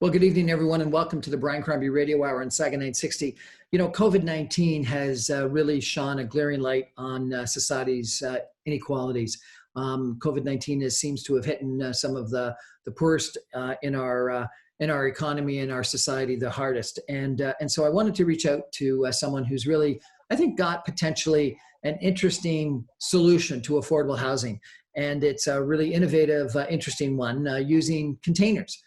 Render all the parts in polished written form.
Well, good evening, everyone, and welcome to the Brian Crombie Radio Hour on Saga 960. You know, COVID-19 has really shone a glaring light on society's inequalities. COVID-19 seems to have hit some of the poorest in our economy and our society the hardest. And so I wanted to reach out to someone who's really, I think, got potentially an interesting solution to affordable housing. And it's a really innovative, interesting one using containers.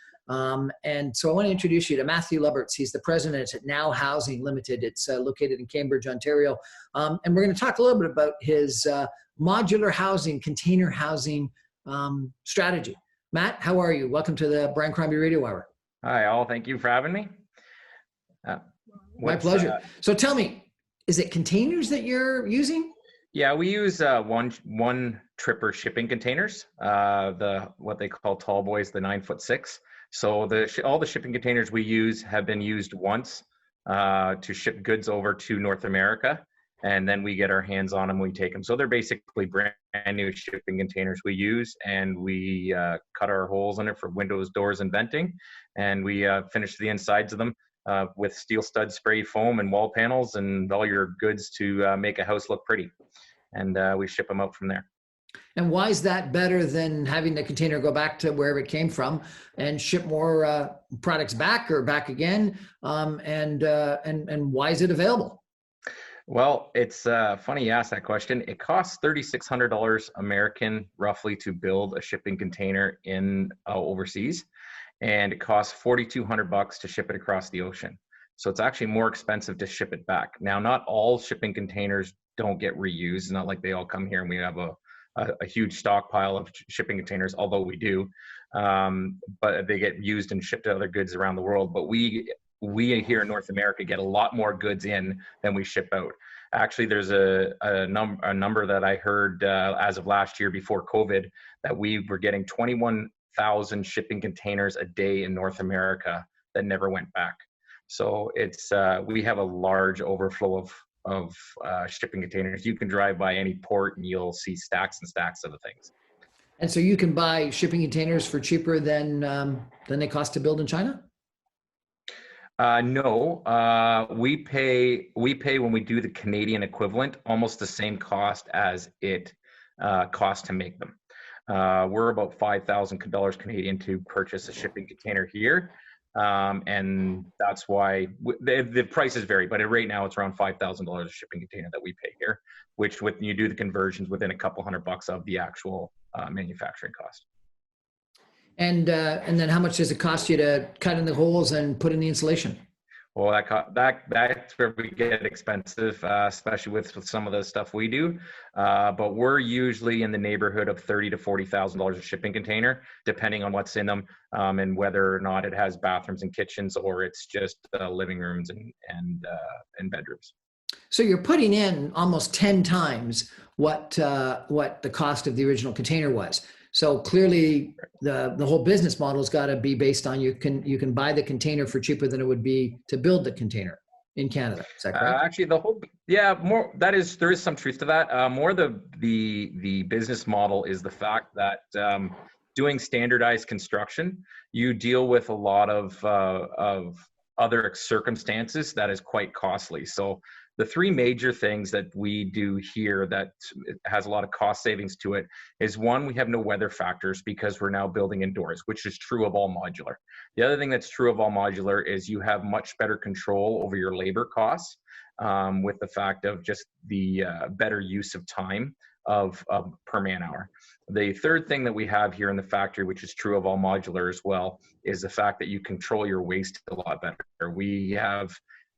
And so I want to introduce you to Matthew Lubberts. He's the president at Now Housing Limited. It's located in Cambridge, Ontario. And we're going to talk a little bit about his modular housing, container housing strategy. Matt, how are you? Welcome to the Brian Crombie Radio Hour. Hi, all. Thank you for having me. My pleasure. So tell me, is it containers that you're using? Yeah, we use one tripper shipping containers, what they call tall boys, the 9'6". So all the shipping containers we use have been used once to ship goods over to North America, and then we get our hands on them, we take them. So they're basically brand new shipping containers we use, and we cut our holes in it for windows, doors, and venting, and we finish the insides of them with steel stud spray foam and wall panels and all your goods to make a house look pretty. And we ship them out from there. And why is that better than having the container go back to wherever it came from and ship more products back or back again? And why is it available? Well, it's funny you asked that question. It costs $3,600 American roughly to build a shipping container in overseas, and it costs $4,200 to ship it across the ocean. So it's actually more expensive to ship it back. Now, not all shipping containers don't get reused. It's not like they all come here and we have a huge stockpile of shipping containers, although we do, but they get used and shipped to other goods around the world. But we here in North America get a lot more goods in than we ship out. Actually, there's a number that I heard as of last year before COVID that we were getting 21,000 shipping containers a day in North America that never went back. So it's we have a large overflow of shipping containers. You can drive by any port and you'll see stacks and stacks of the things. And so you can buy shipping containers for cheaper than they cost to build in China? No, we pay when we do the Canadian equivalent almost the same cost as it costs to make them. We're about $5,000 Canadian to purchase a shipping container here. And that's why the prices vary, but right now it's around $5,000 a shipping container that we pay here, which when you do the conversions within a couple $100 of the actual manufacturing cost. And then how much does it cost you to cut in the holes and put in the insulation? Well, that's where we get expensive, especially with some of the stuff we do. But we're usually in the neighborhood of $30,000 to $40,000 a shipping container, depending on what's in them and whether or not it has bathrooms and kitchens or it's just living rooms and bedrooms. So you're putting in almost 10 times what the cost of the original container was. So clearly, the whole business model has got to be based on you can buy the container for cheaper than it would be to build the container in Canada. Is that correct? Actually, there is some truth to that. More the business model is the fact that doing standardized construction, you deal with a lot of other circumstances that is quite costly. So the three major things that we do here that has a lot of cost savings to it is one, we have no weather factors because we're now building indoors, which is true of all modular. The other thing that's true of all modular is you have much better control over your labor costs with the fact of just the better use of time of per man hour. The third thing that we have here in the factory, which is true of all modular as well, is the fact that you control your waste a lot better. We have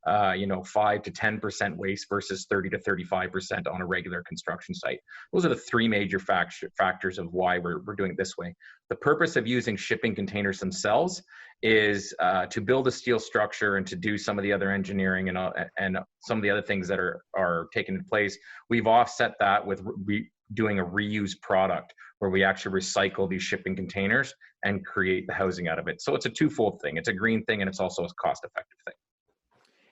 5 to 10% waste versus 30 to 35% on a regular construction site. Those are the three major factors of why we're doing it this way. The purpose of using shipping containers themselves is to build a steel structure and to do some of the other engineering and some of the other things that are taking place. We've offset that with doing a reuse product where we actually recycle these shipping containers and create the housing out of it. So it's a twofold thing. It's a green thing and it's also a cost-effective thing.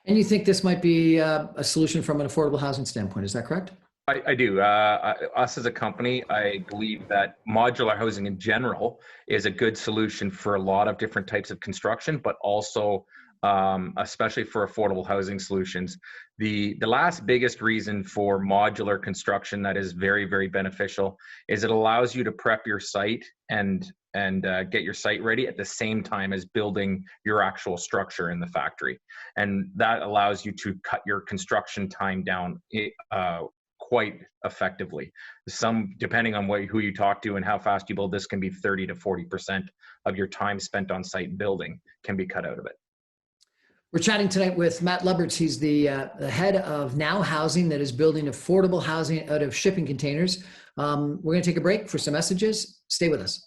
And you think this might be a solution from an affordable housing standpoint, is that correct? I do. Us as a company, I believe that modular housing in general is a good solution for a lot of different types of construction, but also especially for affordable housing solutions. The last biggest reason for modular construction that is very, very beneficial is it allows you to prep your site and get your site ready at the same time as building your actual structure in the factory, and that allows you to cut your construction time down quite effectively. Some, depending on who you talk to and how fast you build, this can be 30 to 40% of your time spent on site building can be cut out of it. We're chatting tonight with Matt Lubberts. He's the head of Now Housing, that is building affordable housing out of shipping containers. We're going to take a break for some messages. Stay with us.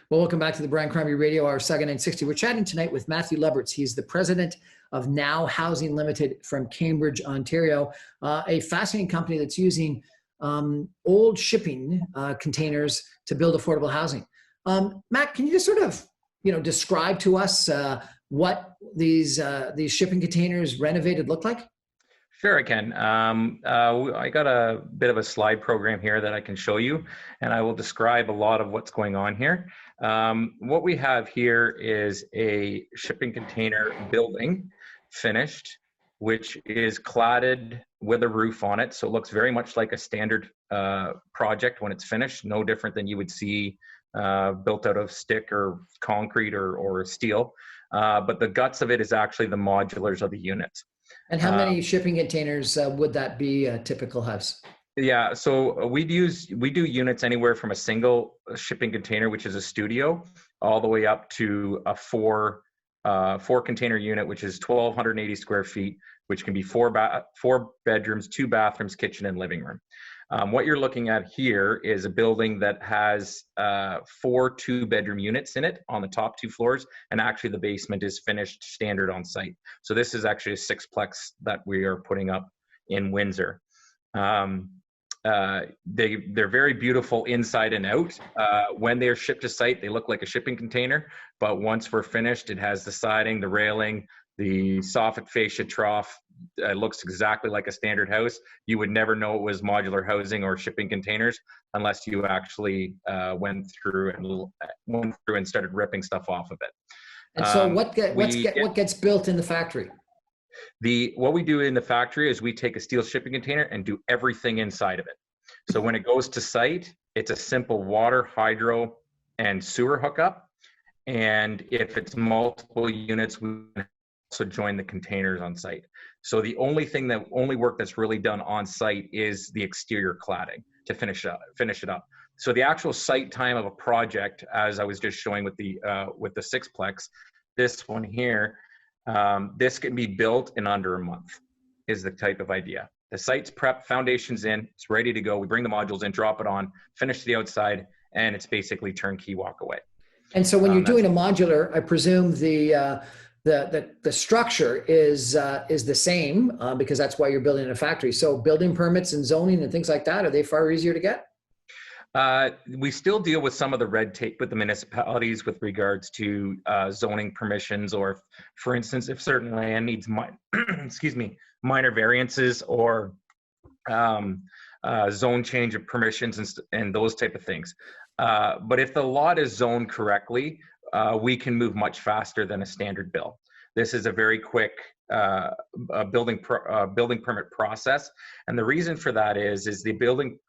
Well, welcome back to the Brian Crombie Radio Hour, Saga 960. We're chatting tonight with Matthew Lubberts. He's the president of Now Housing Limited from Cambridge, Ontario, a fascinating company that's using old shipping containers to build affordable housing. Matt, can you just sort of, describe to us what these shipping containers renovated look like? Sure, I can. I got a bit of a slide program here that I can show you, and I will describe a lot of what's going on here. What we have here is a shipping container building finished, which is cladded with a roof on it. So it looks very much like a standard project when it's finished, no different than you would see built out of stick or concrete or steel. But the guts of it is actually the modulars of the units. And how many shipping containers would that be a typical house? Yeah, so we do units anywhere from a single shipping container, which is a studio, all the way up to a four container unit, which is 1,280 square feet, which can be four bedrooms, 2 bathrooms, kitchen, and living room. What you're looking at here is a building that has 4 2-bedroom units in it on the top 2 floors, and actually the basement is finished standard on site. So this is actually a 6-plex that we are putting up in Windsor. They're very beautiful inside and out. When they're shipped to site, they look like a shipping container, but once we're finished, it has the siding, the railing, the soffit fascia trough. It looks exactly like a standard house. You would never know it was modular housing or shipping containers unless you actually went through and started ripping stuff off of it. And so what gets built in the factory? What we do in the factory is we take a steel shipping container and do everything inside of it. So when it goes to site, it's a simple water, hydro, and sewer hookup. And if it's multiple units, we also join the containers on site. So the only work that's really done on site is the exterior cladding to finish it up. So the actual site time of a project, as I was just showing with the 6-plex, this one here, this can be built in under a month, is the type of idea. The site's prepped, foundation's in, it's ready to go. We bring the modules in, drop it on, finish the outside, and it's basically turnkey walk away. And so when you're doing a modular, I presume the structure is the same because that's why you're building in a factory. So building permits and zoning and things like that, are they far easier to get? We still deal with some of the red tape with the municipalities with regards to zoning permissions, or for instance, if certain land needs minor variances or zone change of permissions and those type of things. But if the lot is zoned correctly, we can move much faster than a standard bill. This is a very quick building permit process, and the reason for that is the building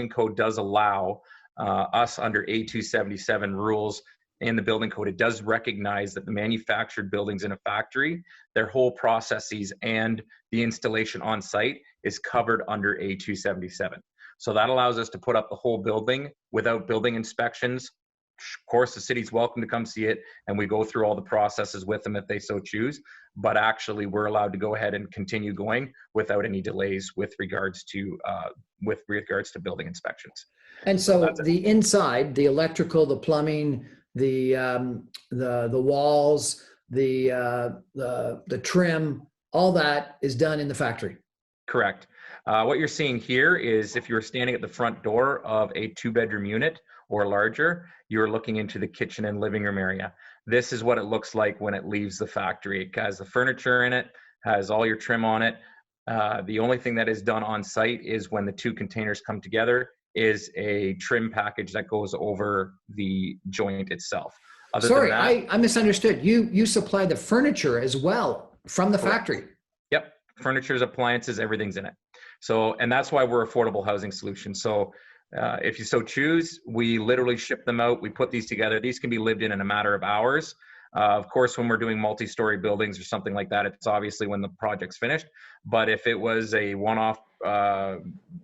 code does allow us under A277 rules in the building code. It does recognize that the manufactured buildings in a factory, their whole processes and the installation on site is covered under A277. So that allows us to put up the whole building without building inspections. Of course, the city's welcome to come see it, and we go through all the processes with them if they so choose. But actually, we're allowed to go ahead and continue going without any delays with regards to building inspections. And so the inside, the electrical, the plumbing, the walls, the trim, all that is done in the factory. Correct. What you're seeing here is if you're standing at the front door of a 2-bedroom unit or larger, you're looking into the kitchen and living room area. This is what it looks like when it leaves the factory. It has the furniture in it, has all your trim on it. The only thing that is done on site is when the two containers come together is a trim package that goes over the joint itself. Other than Sorry, that, I misunderstood. You supply the furniture as well from the correct. factory. Yep, furnitures, appliances, everything's in it. So, and that's why we're affordable housing solution. So, if you so choose, we literally ship them out. We put these together. These can be lived in a matter of hours. Of course, when we're doing multi-story buildings or something like that, it's obviously when the project's finished. But if it was a one-off,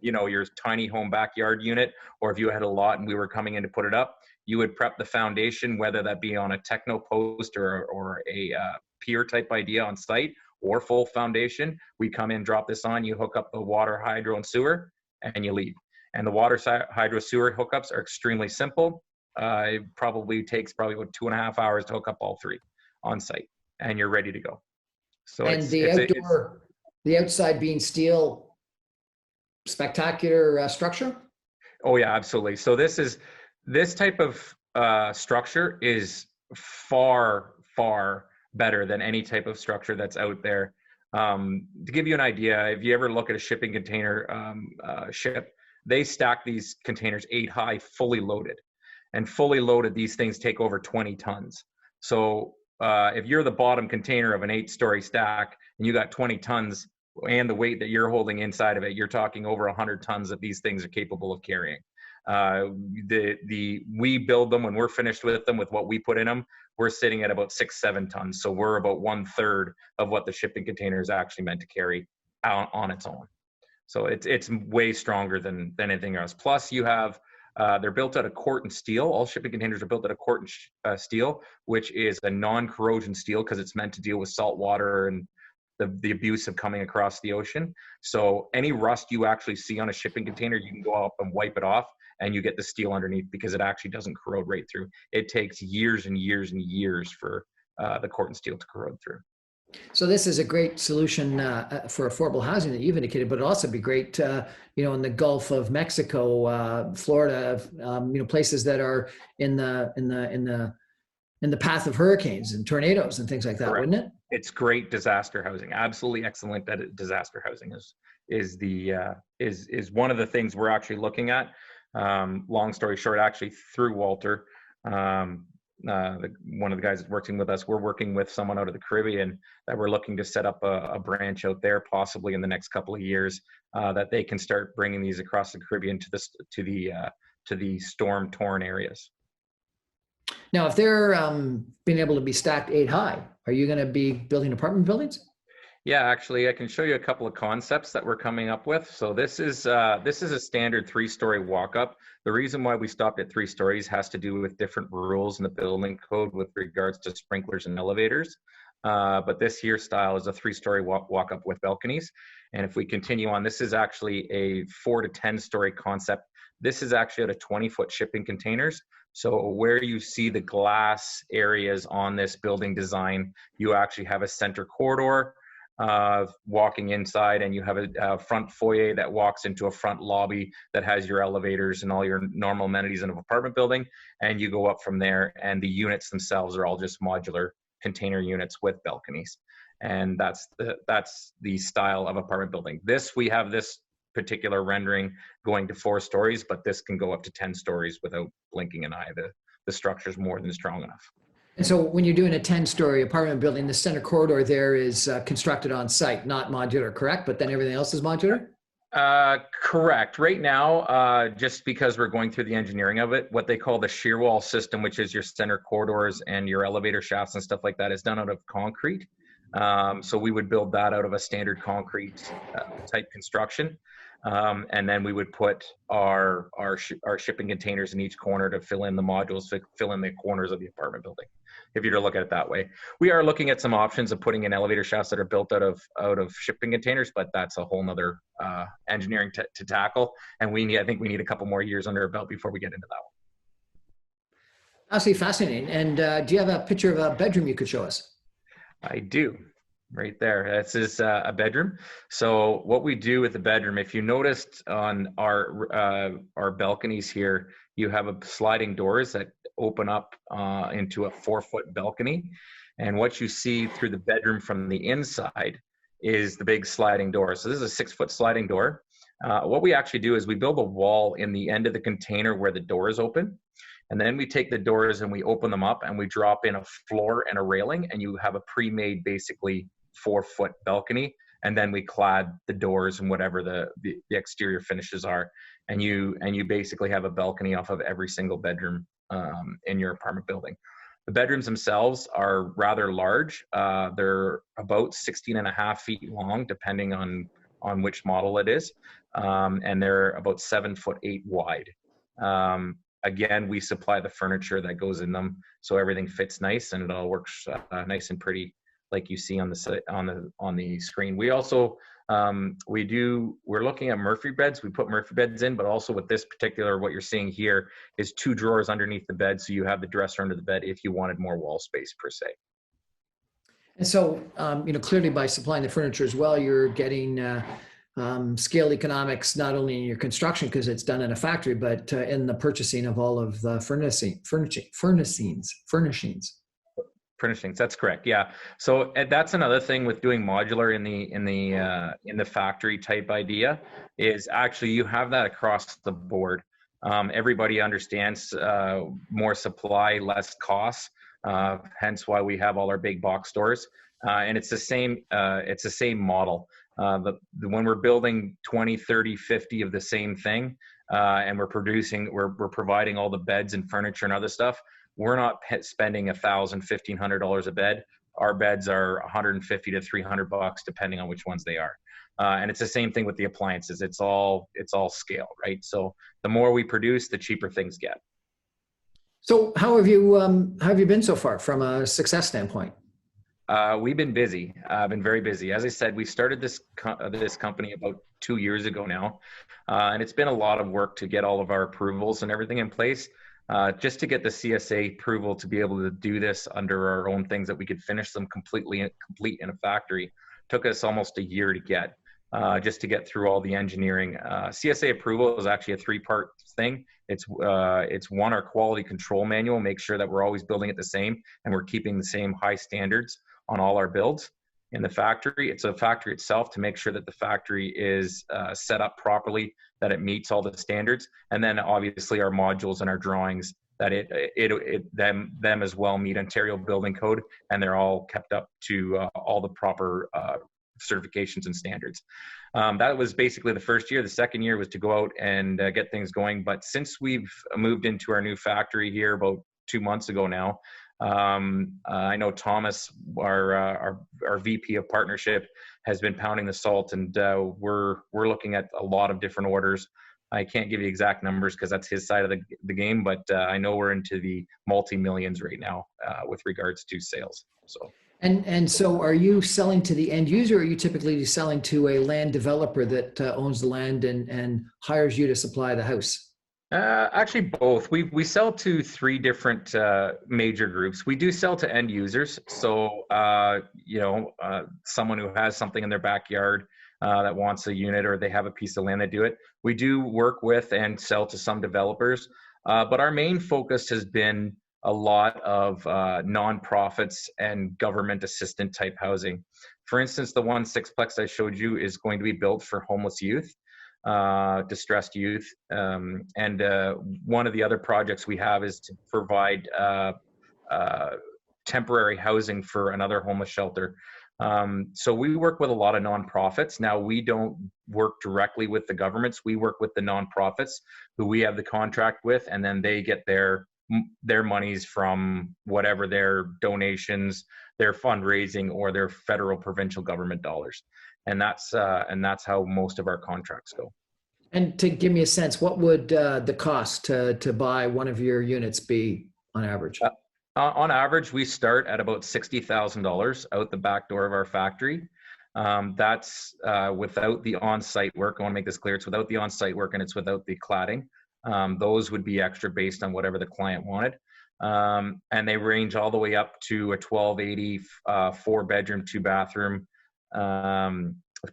your tiny home backyard unit, or if you had a lot and we were coming in to put it up, you would prep the foundation, whether that be on a techno post or a pier type idea on site, or full foundation. We come in, drop this on, you hook up the water, hydro, and sewer, and you leave. And the water, hydro, sewer hookups are extremely simple. It probably takes about 2.5 hours to hook up all three on site, and you're ready to go. So And the outside being steel, spectacular structure. Oh yeah, absolutely. So this type of structure is far better than any type of structure that's out there. To give you an idea, if you ever look at a shipping container ship, they stack these containers 8 high, fully loaded. And fully loaded, these things take over 20 tons. So if you're the bottom container of an 8-story stack and you got 20 tons and the weight that you're holding inside of it, you're talking over 100 tons that these things are capable of carrying. We build them when we're finished with them, with what we put in them, we're sitting at about 6-7 tons. So we're about 1/3 of what the shipping container is actually meant to carry on its own. So it's way stronger than anything else. Plus you have, they're built out of Corten steel. All shipping containers are built out of Corten steel, which is a non-corrosion steel because it's meant to deal with salt water and the abuse of coming across the ocean. So any rust you actually see on a shipping container, you can go up and wipe it off and you get the steel underneath because it actually doesn't corrode right through. It takes years and years and years for the Corten steel to corrode through. So this is a great solution for affordable housing that you've indicated, but it'd also be great, in the Gulf of Mexico, Florida, places that are in the path of hurricanes and tornadoes and things like that, Correct. wouldn't it? It's great disaster housing. Absolutely excellent that disaster housing is one of the things we're actually looking at. Long story short, actually through Walter, one of the guys that's working with us, we're working with someone out of the Caribbean that we're looking to set up a branch out there, possibly in the next couple of years, that they can start bringing these across the Caribbean to the storm-torn areas. Now, if they're being able to be stacked 8 high, are you going to be building apartment buildings? Yeah, actually, I can show you a couple of concepts that we're coming up with. So this is a standard 3-story walk-up. The reason why we stopped at 3 stories has to do with different rules in the building code with regards to sprinklers and elevators. But this here style is a 3-story walk-up with balconies. And if we continue on, this is actually a 4 to 10-story concept. This is actually out of 20-foot shipping containers. So where you see the glass areas on this building design, you actually have a center corridor walking inside, and you have a front foyer that walks into a front lobby that has your elevators and all your normal amenities in an apartment building, and you go up from there, and the units themselves are all just modular container units with balconies. And that's the style of apartment building. We have this particular rendering going to 4 stories, but this can go up to 10 stories without blinking an eye. The structure's more than strong enough. And so when you're doing a 10-story apartment building, the center corridor there is constructed on site, not modular, correct? But then everything else is modular? Correct. Right now, just because we're going through the engineering of it, what they call the shear wall system, which is your center corridors and your elevator shafts and stuff like that, is done out of concrete. So we would build that out of a standard concrete type construction. And then we would put our shipping containers in each corner to fill in the modules, to fill in the corners of the apartment building, if you're to look at it that way. We are looking at some options of putting in elevator shafts that are built out of shipping containers, but that's a whole nother engineering to tackle. And I think we need a couple more years under our belt before we get into that one. Absolutely fascinating. And do you have a picture of a bedroom you could show us? I do. Right there. This is a bedroom. So what we do with the bedroom, if you noticed on our balconies here, you have sliding doors that open up into a 4-foot balcony. And what you see through the bedroom from the inside is the big sliding door. So this is a 6-foot sliding door. What we actually do is we build a wall in the end of the container where the door is open. And then we take the doors and we open them up and we drop in a floor and a railing, and you have a pre-made basically 4-foot balcony. And then we clad the doors and whatever the exterior finishes are. And you basically have a balcony off of every single bedroom in your apartment building. The bedrooms themselves are rather large. They're about 16.5 feet long, depending on which model it is. And they're about 7'8" wide. Again, we supply the furniture that goes in them, so everything fits nice and it all works nice and pretty, like you see on the screen. We also we're looking at Murphy beds. We put Murphy beds in, but also with this particular, what you're seeing here is 2 drawers underneath the bed, so you have the dresser under the bed if you wanted more wall space per se. And so, clearly by supplying the furniture as well, you're getting scale economics, not only in your construction because it's done in a factory, but in the purchasing of all of the furnishings. That's correct. Yeah. So that's another thing with doing modular in the factory type idea is actually you have that across the board. Everybody understands more supply, less costs. Hence why we have all our big box stores. And it's the same model. When we're building 20, 30, 50 of the same thing, and we're providing all the beds and furniture and other stuff, we're not spending $1,000, $1,500 a bed. Our beds are $150 to $300, depending on which ones they are. And it's the same thing with the appliances. It's all scale, right? So the more we produce, the cheaper things get. So how have you been so far from a success standpoint? We've been busy. I've been very busy. As I said, we started this company about 2 years ago now, and it's been a lot of work to get all of our approvals and everything in place. Just to get the CSA approval to be able to do this under our own things that we could finish them complete in a factory took us almost a year to get, just to get through all the engineering. CSA approval is actually a 3-part thing. It's one, our quality control manual, make sure that we're always building it the same and we're keeping the same high standards on all our builds. In the factory, it's a factory itself to make sure that the factory is set up properly, that it meets all the standards, and then obviously our modules and our drawings that them as well meet Ontario Building Code, and they're all kept up to all the proper certifications and standards. That was basically the first year. The second year was to go out and get things going. But since we've moved into our new factory here about 2 months ago now, I know Thomas, our VP of partnership, has been pounding the salt, and we're looking at a lot of different orders. I can't give you exact numbers because that's his side of the game, but I know we're into the multi-millions right now with regards to sales. And so are you selling to the end user, or are you typically selling to a land developer that owns the land and hires you to supply the house? Actually, both. We sell to 3 different major groups. We do sell to end users. So, someone who has something in their backyard that wants a unit, or they have a piece of land that do it. We do work with and sell to some developers. But our main focus has been a lot of nonprofits and government assistant type housing. For instance, the 1-6plex I showed you is going to be built for homeless youth. Distressed youth, and one of the other projects we have is to provide temporary housing for another homeless shelter. So we work with a lot of nonprofits. Now, we don't work directly with the governments. We work with the nonprofits who we have the contract with, and then they get their monies from whatever their donations, their fundraising, or their federal, provincial government dollars. And that's how most of our contracts go. And to give me a sense, what would the cost to buy one of your units be on average? On average, we start at about $60,000 out the back door of our factory. That's without the on-site work. I want to make this clear. It's without the on-site work, and it's without the cladding. Those would be extra based on whatever the client wanted. And they range all the way up to a 1280 4-bedroom, 2-bathroom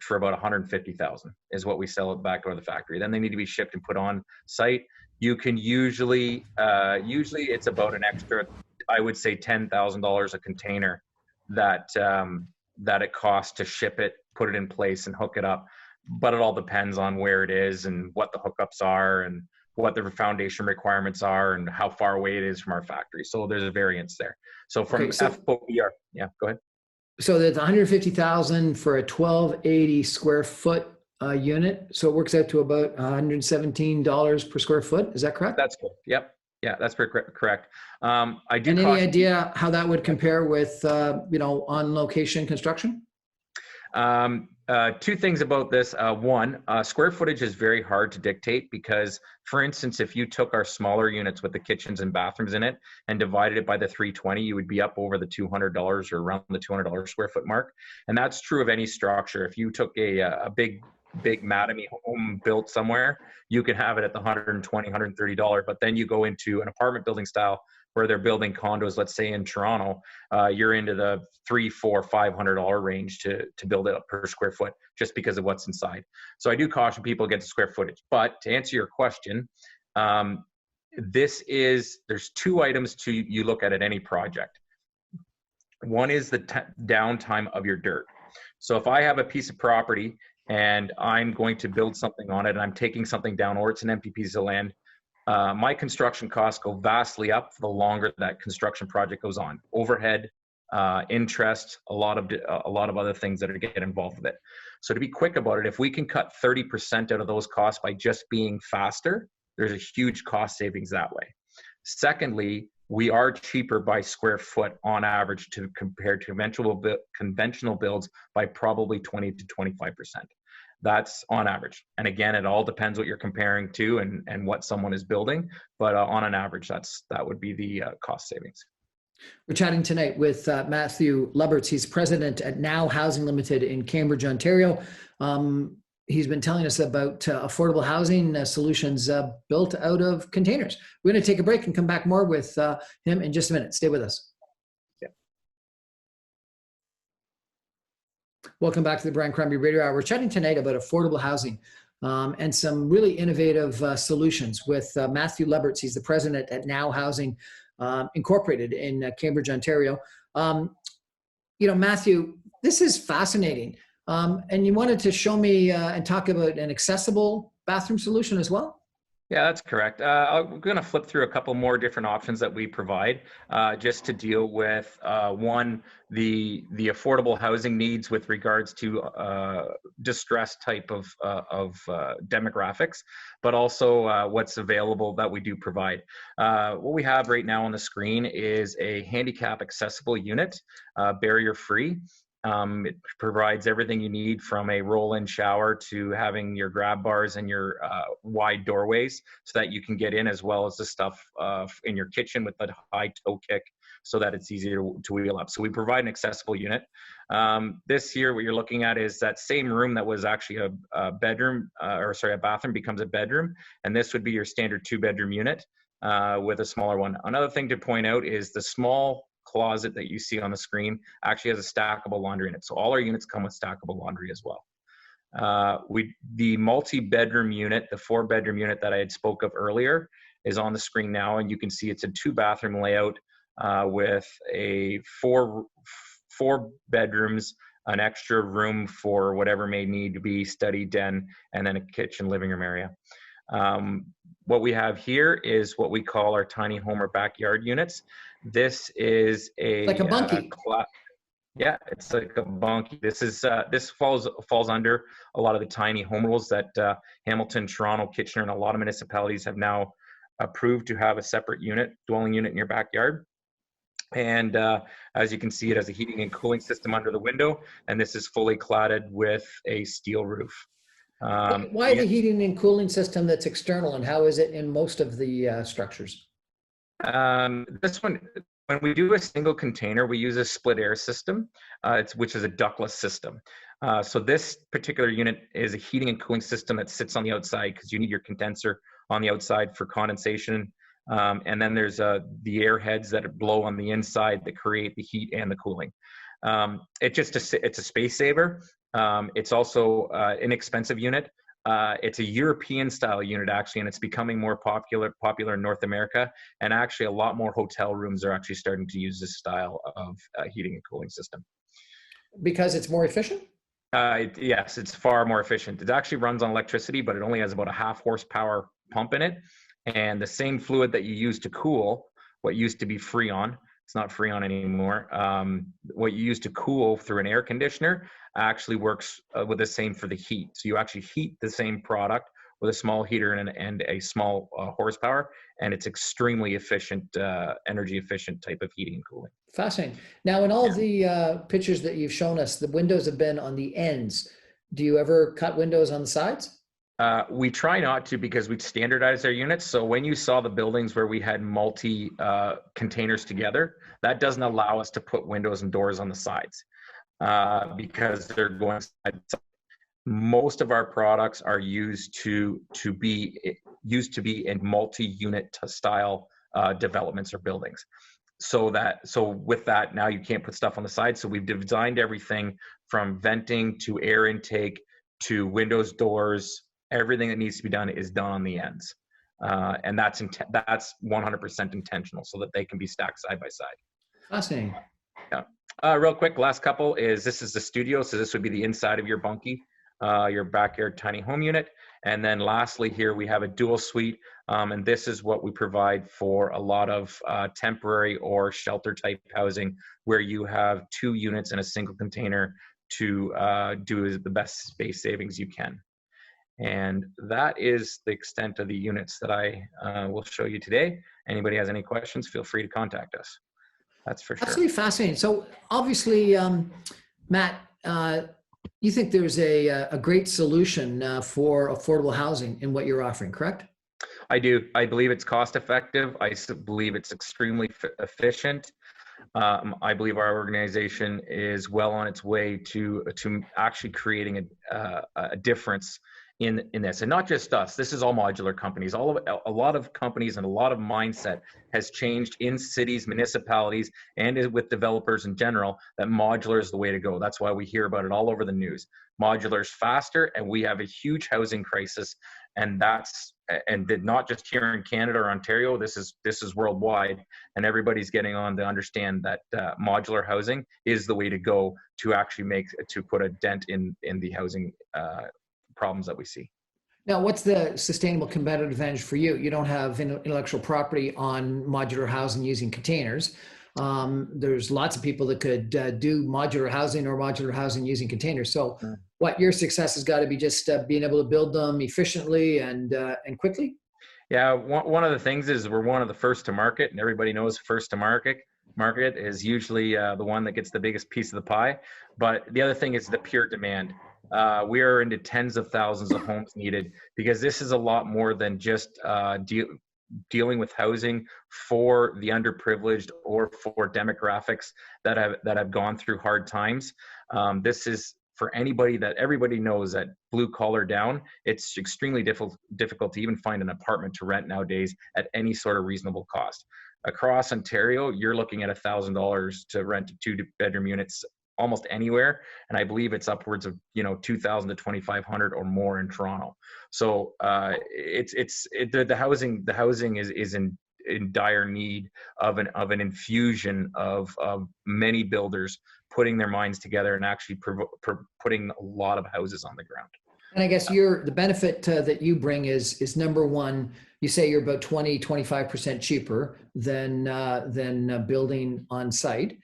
for about $150,000 is what we sell at the back door of the factory. Then they need to be shipped and put on site. You can usually it's about an extra, I would say $10,000 a container that it costs to ship it put it in place and hook it up. But it all depends on where it is and what the hookups are and what the foundation requirements are and how far away it is from our factory. So there's a variance there. So from Okay, so FOBR, yeah, go ahead. so that's 150,000 for a 1280 square foot unit. So it works out to about $117 per square foot. Is that correct? That's good. Yep. Yeah, that's correct. I do And any caution. idea how that would compare with, on location construction? Two things about this. One, square footage is very hard to dictate because, for instance, if you took our smaller units with the kitchens and bathrooms in it and divided it by the 320, you would be up over the $200 or around the $200 square foot mark. And that's true of any structure. If you took a big Mattamy home built somewhere, you can have it at the $120, $130. But then you go into an apartment building style where they're building condos, let's say in Toronto, you're into the $300, $400, $500 range to build it up per square foot just because of what's inside. So I do caution people against square footage. But to answer your question, there's two items you look at any project. One is the downtime of your dirt. So if I have a piece of property and I'm going to build something on it and I'm taking something down, or it's an empty piece of land, my construction costs go vastly up the longer that construction project goes on. Overhead, interest, a lot of other things that get involved with it. So to be quick about it, if we can cut 30% out of those costs by just being faster, there's a huge cost savings that way. Secondly, we are cheaper by square foot on average compared to conventional builds by probably 20 to 25%. That's on average. And again, it all depends what you're comparing to and what someone is building. But on an average, that would be the cost savings. We're chatting tonight with Matthew Lubberts. He's president at Now Housing Limited in Cambridge, Ontario. He's been telling us about affordable housing solutions built out of containers. We're going to take a break and come back more with him in just a minute. Stay with us. Yeah. Welcome back to the Brian Crombie Radio Hour. We're chatting tonight about affordable housing and some really innovative solutions with Matthew Lubberts. He's the president at Now Housing Incorporated in Cambridge, Ontario. Matthew, this is fascinating. And you wanted to show me and talk about an accessible bathroom solution as well? Yeah, that's correct. I'm going to flip through a couple more different options that we provide just to deal with, one, the affordable housing needs with regards to distressed type of demographics, but also what's available that we do provide. What we have right now on the screen is a handicap accessible unit, barrier-free. It provides everything you need from a roll-in shower to having your grab bars and your wide doorways so that you can get in, as well as the stuff in your kitchen with the high toe kick so that it's easier to wheel up. So we provide an accessible unit. This here, what you're looking at is that same room that was actually a bathroom becomes a bedroom. And this would be your standard 2-bedroom unit with a smaller one. Another thing to point out is the small closet that you see on the screen actually has a stackable laundry in it. So all our units come with stackable laundry as well. The multi-bedroom unit, the 4-bedroom unit that I had spoke of earlier, is on the screen now, and you can see it's a 2-bathroom layout with a four bedrooms, an extra room for whatever may need to be, study, den, and then a kitchen, living room area. What we have here is what we call our tiny home or backyard units. This is like a bunkie. Yeah, it's like a bunkie. This falls under a lot of the tiny home rules that Hamilton, Toronto, Kitchener, and a lot of municipalities have now approved to have a separate dwelling unit in your backyard. And as you can see, it has a heating and cooling system under the window, and this is fully cladded with a steel roof. Why the heating and cooling system that's external, and how is it in most of the structures? This one, when we do a single container, we use a split air system, which is a ductless system. So this particular unit is a heating and cooling system that sits on the outside because you need your condenser on the outside for condensation. And then there's the air heads that blow on the inside that create the heat and the cooling. It's a space saver. It's also an inexpensive unit. It's a European style unit actually, and it's becoming more popular in North America. And actually a lot more hotel rooms are actually starting to use this style of heating and cooling system. Because it's more efficient? Yes, it's far more efficient. It actually runs on electricity, but it only has about a 0.5 horsepower pump in it. And the same fluid that you use to cool what used to be Freon, it's not Freon anymore. What you use to cool through an air conditioner actually works with the same for the heat. So you actually heat the same product with a small heater and a small horsepower, and it's extremely efficient, energy efficient type of heating and cooling. Fascinating. Now, in all the pictures that you've shown us, the windows have been on the ends. Do you ever cut windows on the sides? We try not to, because we standardize our units. So when you saw the buildings where we had multi containers together, that doesn't allow us to put windows and doors on the sides because they're going side to side. Most of our products are used to be in multi-unit style developments or buildings. So with that, now you can't put stuff on the side. So we've designed everything from venting to air intake to windows, doors. Everything that needs to be done is done on the ends, and that's 100% intentional, so that they can be stacked side by side. Fascinating. Yeah. Real quick, last couple this is the studio, so this would be the inside of your bunkie, your backyard tiny home unit. And then lastly here we have a dual suite, and this is what we provide for a lot of temporary or shelter type housing, where you have 2 units in a single container to do the best space savings you can. And that is the extent of the units that I will show you today. Anybody has any questions, feel free to contact us. That's for sure. Absolutely fascinating. So obviously, Matt, you think there's a great solution for affordable housing in what you're offering, correct? I do. I believe it's cost effective. I believe it's extremely efficient. I believe our organization is well on its way to actually creating a difference in this, and not just us. This is all modular companies. A lot of companies and a lot of mindset has changed in cities, municipalities, and with developers in general, that modular is the way to go. That's why we hear about it all over the news. Modular is faster, and we have a huge housing crisis, and not just here in Canada or Ontario. This is worldwide, and everybody's getting on to understand that modular housing is the way to go to actually put a dent in the housing problems that we see. Now, what's the sustainable competitive advantage for you? You don't have intellectual property on modular housing using containers. There's lots of people that could do modular housing or modular housing using containers. So what your success has got to be just being able to build them efficiently and quickly? Yeah, one of the things is we're one of the first to market, and everybody knows first to market is usually the one that gets the biggest piece of the pie. But the other thing is the pure demand. We are into tens of thousands of homes needed, because this is a lot more than just dealing with housing for the underprivileged or for demographics that have gone through hard times. This is for anybody that everybody knows that blue collar down. It's extremely difficult to even find an apartment to rent nowadays at any sort of reasonable cost. Across Ontario, you're looking at $1,000 to rent 2-bedroom units almost anywhere, and I believe it's upwards of $2,000 to $2,500 or more in Toronto. So the housing is in dire need of an infusion of many builders putting their minds together and actually putting a lot of houses on the ground. And I guess the benefit that you bring is number one, you say you're about 25% cheaper than building on site.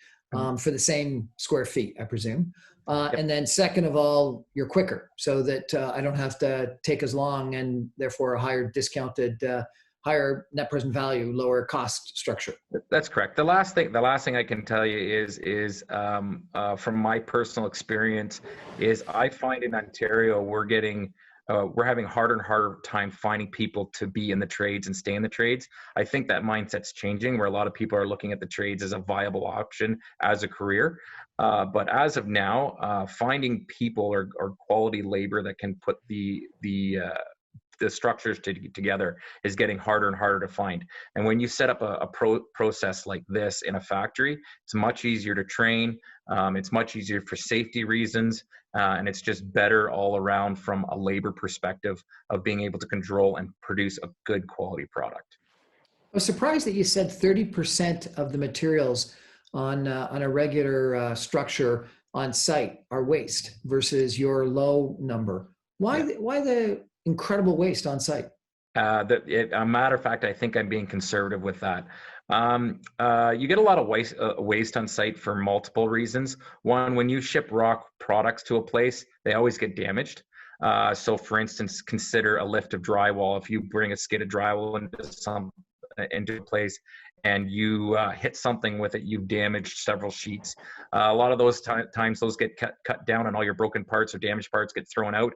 For the same square feet, I presume. Yep. And then second of all, you're quicker, so that I don't have to take as long, and therefore a higher discounted, higher net present value, lower cost structure. That's correct. The last thing I can tell you is from my personal experience is I find in Ontario we're having harder and harder time finding people to be in the trades and stay in the trades. I think that mindset's changing, where a lot of people are looking at the trades as a viable option as a career. But as of now, finding people or quality labor that can put the structures together is getting harder and harder to find. And when you set up a process like this in a factory, it's much easier to train. It's much easier for safety reasons. And it's just better all around from a labor perspective of being able to control and produce a good quality product. I was surprised that you said 30% of the materials on a regular structure on site are waste versus your low number. Why, why the incredible waste on site? A matter of fact, I think I'm being conservative with that. You get a lot of waste on site for multiple reasons. One, when you ship raw products to a place, they always get damaged. So for instance, consider a lift of drywall. If you bring a skid of drywall into a place and you hit something with it, you've damaged several sheets. A lot of those times those get cut down and all your broken parts or damaged parts get thrown out.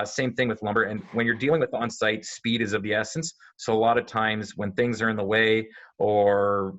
Same thing with lumber. And when you're dealing with on-site, speed is of the essence. So a lot of times when things are in the way or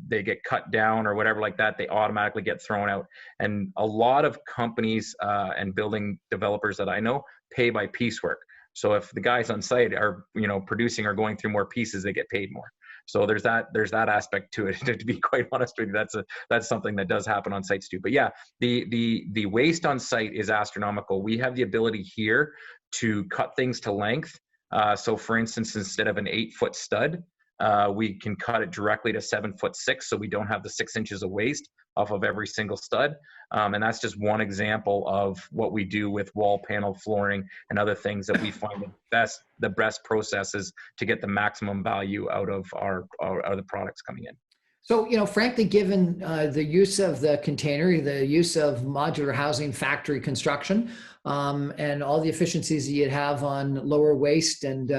they get cut down or whatever like that, they automatically get thrown out. And a lot of companies and building developers that I know pay by piecework. So if the guys on site are, producing or going through more pieces, they get paid more. So there's that aspect to it. To be quite honest with you, that's something that does happen on sites too. But yeah, the waste on site is astronomical. We have the ability here to cut things to length. So for instance, instead of an 8-foot stud, we can cut it directly to 7'6", so we don't have the 6 inches of waste off of every single stud. And that's just one example of what we do with wall panel flooring and other things that we find the best processes to get the maximum value out of the products coming in. So, frankly, given the use of the container, the use of modular housing factory construction, and all the efficiencies that you'd have on lower waste and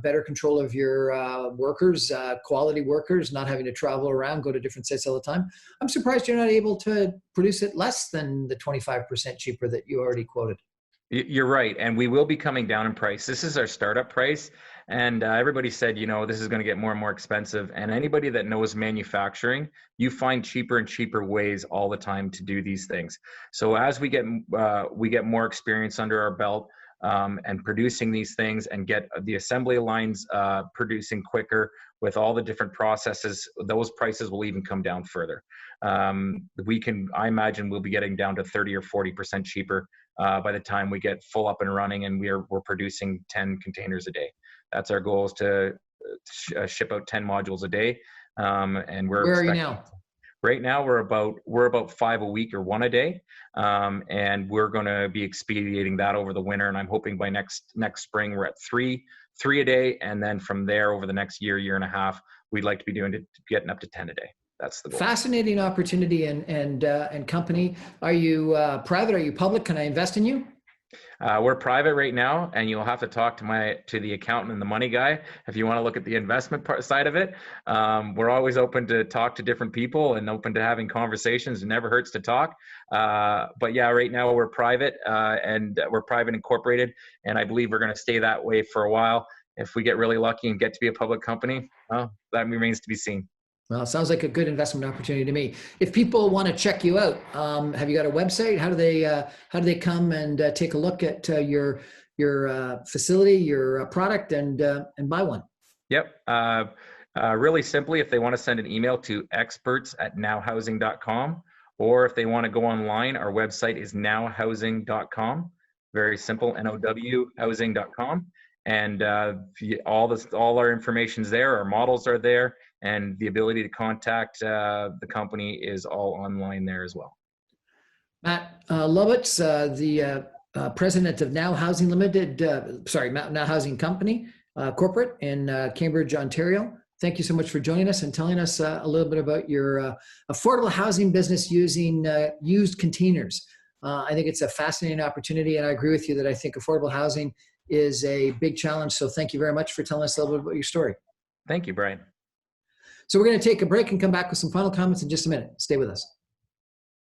better control of your workers, quality workers, not having to travel around, go to different sites all the time, I'm surprised you're not able to produce it less than the 25% cheaper that you already quoted. You're right. And we will be coming down in price. This is our startup price. And everybody said, this is going to get more and more expensive. And anybody that knows manufacturing, you find cheaper and cheaper ways all the time to do these things. So as we get more experience under our belt and producing these things and get the assembly lines producing quicker with all the different processes, those prices will even come down further. I imagine we'll be getting down to 30 or 40% cheaper by the time we get full up and running and we're producing 10 containers a day. That's our goal, is to ship out 10 modules a day. And where are you now? Right now we're about 5 a week or 1 a day. And we're going to be expediting that over the winter. And I'm hoping by next spring we're at three a day. And then from there over the next year and a half, we'd like to be getting up to 10 a day. That's the goal. Fascinating opportunity and company. Are you private? Are you public? Can I invest in you? We're private right now, and you'll have to talk to the accountant and the money guy if you want to look at the investment side of it. We're always open to talk to different people and open to having conversations. It never hurts to talk. But yeah, right now we're private and we're private incorporated, and I believe we're going to stay that way for a while. If we get really lucky and get to be a public company, well, that remains to be seen. Well, it sounds like a good investment opportunity to me. If people want to check you out, have you got a website? How do they come and take a look at your facility, your product, and buy one? Yep. Really simply, if they want to send an email to experts@nowhousing.com, or if they want to go online, our website is nowhousing.com. Very simple, NOW housing.com. And all our information's there. Our models are there. And the ability to contact the company is all online there as well. Matt Lubberts, the president of Now Housing Limited, Now Housing Company, corporate in Cambridge, Ontario. Thank you so much for joining us and telling us a little bit about your affordable housing business using used containers. I think it's a fascinating opportunity, and I agree with you that I think affordable housing is a big challenge. So thank you very much for telling us a little bit about your story. Thank you, Brian. So we're going to take a break and come back with some final comments in just a minute. Stay with us.